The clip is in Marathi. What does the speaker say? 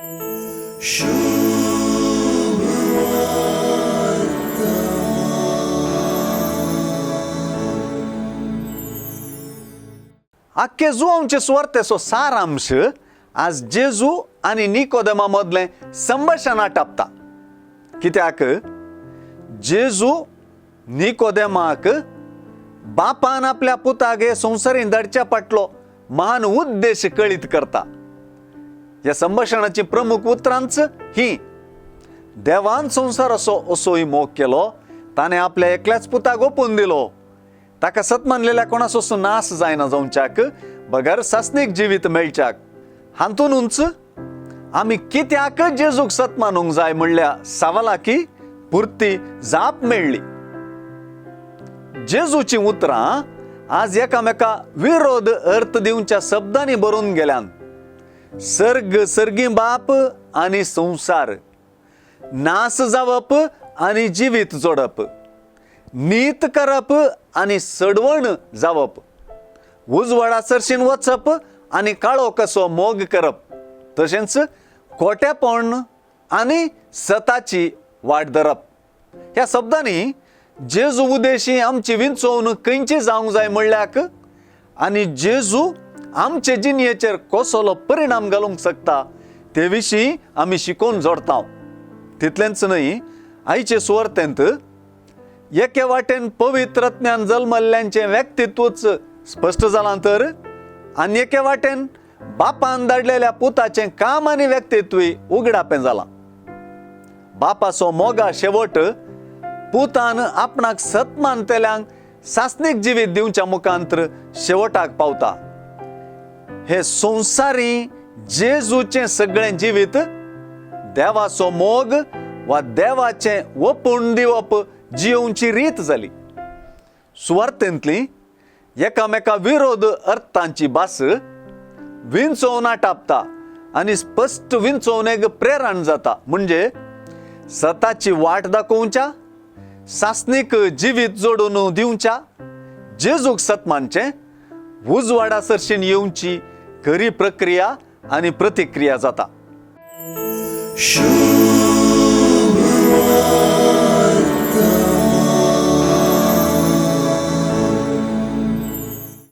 आख्खे जुवांचे सुवार्थेचो सारांश आज जेजू आणि निकोदेमा मदले संभाषणा टापता. कित्याक जेजू निकोदेमाक बापान आपल्या पुतागे संवसारीन धाडच्या फाटलो महान उद्देश कळीत करता. या संभाषणाची प्रमुख उतरांच ही: देवान संसार असोय मोग केलो, ताणे आपल्या एकल्याच पुताक ओपून दिलो. ताका सतमानलेल्या कोणासो नाश जायना जावच्याक, बगर सासनीक जिवीत मेळच्याक. हातूनच आमी कित्याक जेजूक सतमानूंक जाय म्हणल्या सवालाकी पुर्ती जाप मेळ्ळी. जेजूची उतरां आज एकामेका विरोध अर्थ दिवच्या शब्दांनी बरोवन गेल्यान. सर्ग सर्गी बाप आणि संसार, नाश जावप आणि जिवीत जोडप, नीत करप आणि सडवण जावप, उजवाडा सरशीन वचप आणि काळो कसो मोग करप, तशेंच खोटेपण आणि सताची वाट धरप. ह्या शब्दांनी जेजू उद्देशी आमची विंचोवन खंयची जावंक जाय म्हणल्याक आणि जेजू आमचे जिणयेचेर कसलो परिणाम घालूंक शकता ते विशीं आमी शिकोवन जोडता. तितलेंच न्हय, आयचे सुवार्थेंत एके वाटेन पवित्रत्म्यान जल्मल्ल्यांचे व्यक्तित्वच स्पश्ट जालां तर आनी एके वाटेन बापान धाडलेल्या पुताचें काम आनी व्यक्तित्वय उगडापें जालां. बापाचो मोगा शेवट पुतान आपणाक सतमानतेल्यांक सासनीक जिवीत दिवच्या मुखांतर शेवटाक पावता. हे संवसारी जेजूचें सगळें जिवीत देवाचो मोग वा देवाचें ओपूण दिवप जियोवची रीत जाली. सुवार्थेंतली एकामेका विरोध अर्थांची भास विंचोवना टापता आनी स्पश्ट विंचोवणेक प्रेरण जाता. म्हणजे सताची वाट दाखोवच्या, सासनीक जिवीत जोडून दिवच्या, जेजूक सतमानचें, उजवाडा सरशीन येवची खरी प्रक्रिया आणि प्रतिक्रिया जाता.